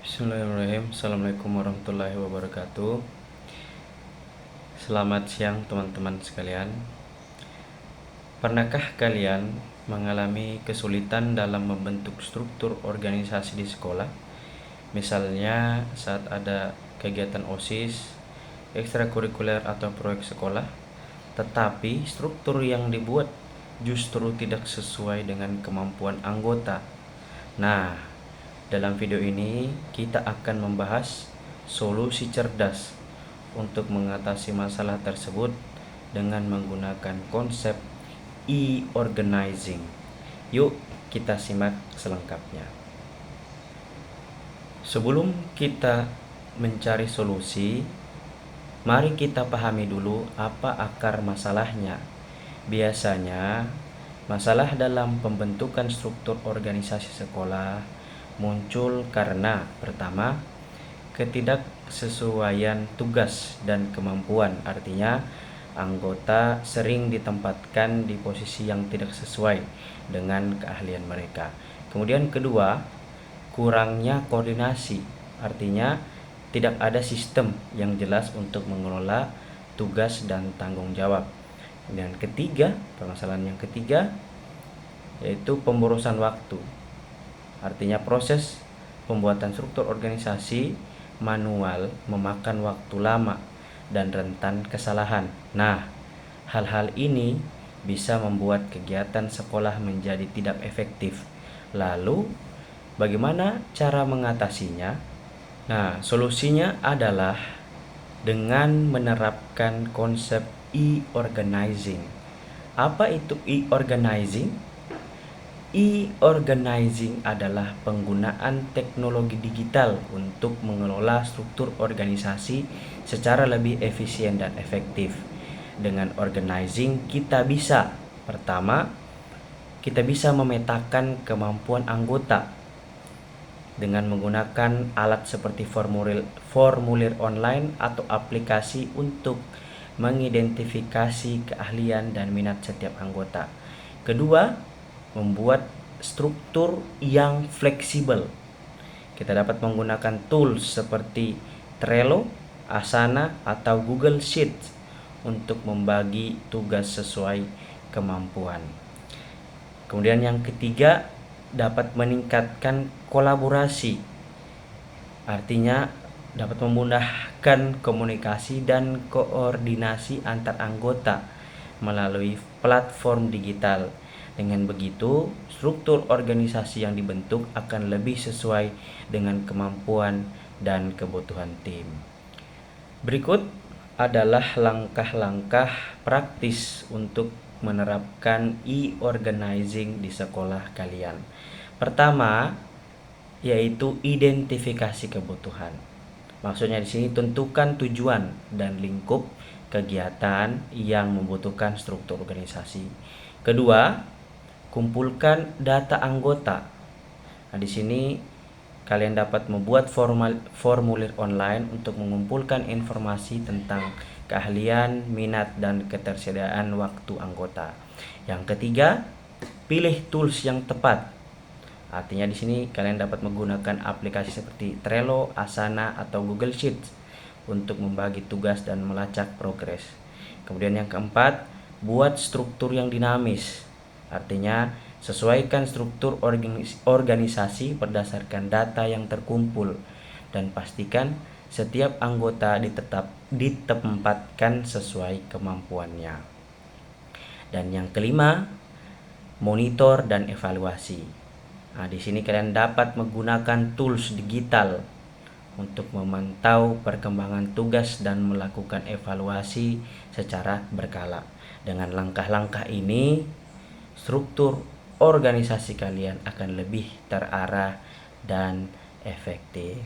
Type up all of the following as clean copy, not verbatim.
Bismillahirrahmanirrahim. Assalamualaikum warahmatullahi wabarakatuh. Selamat siang teman-teman sekalian. Pernahkah kalian mengalami kesulitan dalam membentuk struktur organisasi di sekolah? Misalnya saat ada kegiatan OSIS, ekstrakurikuler atau proyek sekolah, tetapi struktur yang dibuat justru tidak sesuai dengan kemampuan anggota. Nah, dalam video ini kita akan membahas solusi cerdas untuk mengatasi masalah tersebut dengan menggunakan konsep e-organizing. Yuk kita simak selengkapnya. Sebelum kita mencari solusi, mari kita pahami dulu apa akar masalahnya. Biasanya, masalah dalam pembentukan struktur organisasi sekolah muncul karena pertama, ketidaksesuaian tugas dan kemampuan. Artinya, anggota sering ditempatkan di posisi yang tidak sesuai dengan keahlian mereka. Kemudian kedua, kurangnya koordinasi. Artinya, tidak ada sistem yang jelas untuk mengelola tugas dan tanggung jawab. Dan ketiga, permasalahan yang ketiga yaitu pemborosan waktu. Artinya proses pembuatan struktur organisasi manual memakan waktu lama dan rentan kesalahan. Nah, hal-hal ini bisa membuat kegiatan sekolah menjadi tidak efektif. Lalu, bagaimana cara mengatasinya? Nah, solusinya adalah dengan menerapkan konsep e-organizing. Apa itu e-organizing? E-organizing adalah penggunaan teknologi digital untuk mengelola struktur organisasi secara lebih efisien dan efektif. Dengan organizing kita bisa, pertama, kita bisa memetakan kemampuan anggota dengan menggunakan alat seperti formulir online atau aplikasi untuk mengidentifikasi keahlian dan minat setiap anggota. Kedua, membuat struktur yang fleksibel. Kita dapat menggunakan tools seperti Trello, Asana, atau Google Sheets untuk membagi tugas sesuai kemampuan. Kemudian yang ketiga, dapat meningkatkan kolaborasi. Artinya dapat memudahkan komunikasi dan koordinasi antar anggota melalui platform digital. Dengan begitu, struktur organisasi yang dibentuk akan lebih sesuai dengan kemampuan dan kebutuhan tim. Berikut adalah langkah-langkah praktis untuk menerapkan e-organizing di sekolah kalian. Pertama, yaitu identifikasi kebutuhan. Maksudnya di sini tentukan tujuan dan lingkup kegiatan yang membutuhkan struktur organisasi. Kedua, kumpulkan data anggota. Nah, di sini kalian dapat membuat formulir online untuk mengumpulkan informasi tentang keahlian, minat, dan ketersediaan waktu anggota. Yang ketiga, pilih tools yang tepat. Artinya di sini kalian dapat menggunakan aplikasi seperti Trello, Asana, atau Google Sheets untuk membagi tugas dan melacak progres. Kemudian yang keempat, buat struktur yang dinamis. Artinya sesuaikan struktur organisasi berdasarkan data yang terkumpul dan pastikan setiap anggota ditempatkan sesuai kemampuannya. Dan yang kelima, monitor dan evaluasi. Nah, di sini kalian dapat menggunakan tools digital untuk memantau perkembangan tugas dan melakukan evaluasi secara berkala. Dengan langkah-langkah ini, struktur organisasi kalian akan lebih terarah dan efektif.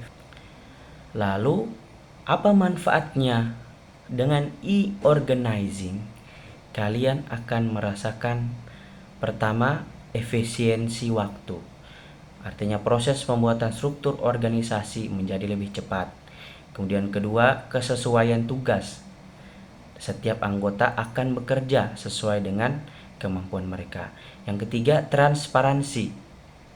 Lalu, apa manfaatnya? Dengan e-organizing, kalian akan merasakan pertama, efisiensi waktu. Artinya proses pembuatan struktur organisasi menjadi lebih cepat. Kemudian kedua, kesesuaian tugas. Setiap anggota akan bekerja sesuai dengan kemampuan mereka. Yang ketiga, transparansi.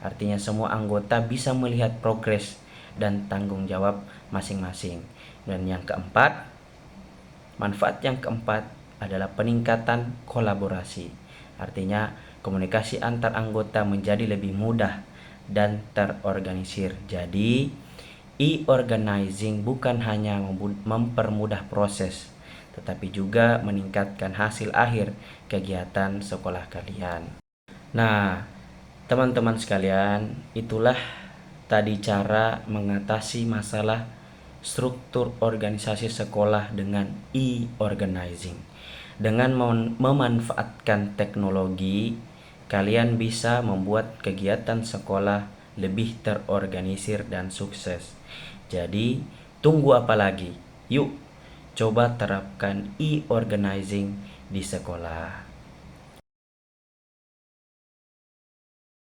Artinya semua anggota bisa melihat progres dan tanggung jawab masing-masing. Dan yang keempat, manfaat yang keempat adalah peningkatan kolaborasi. Artinya komunikasi antar anggota menjadi lebih mudah dan terorganisir. Jadi e-organizing bukan hanya mempermudah proses, tetapi juga meningkatkan hasil akhir kegiatan sekolah kalian. Nah, teman-teman sekalian, itulah tadi cara mengatasi masalah struktur organisasi sekolah dengan e-organizing. Dengan memanfaatkan teknologi, kalian bisa membuat kegiatan sekolah lebih terorganisir dan sukses. Jadi, tunggu apa lagi? Yuk, coba terapkan e-organizing di sekolah.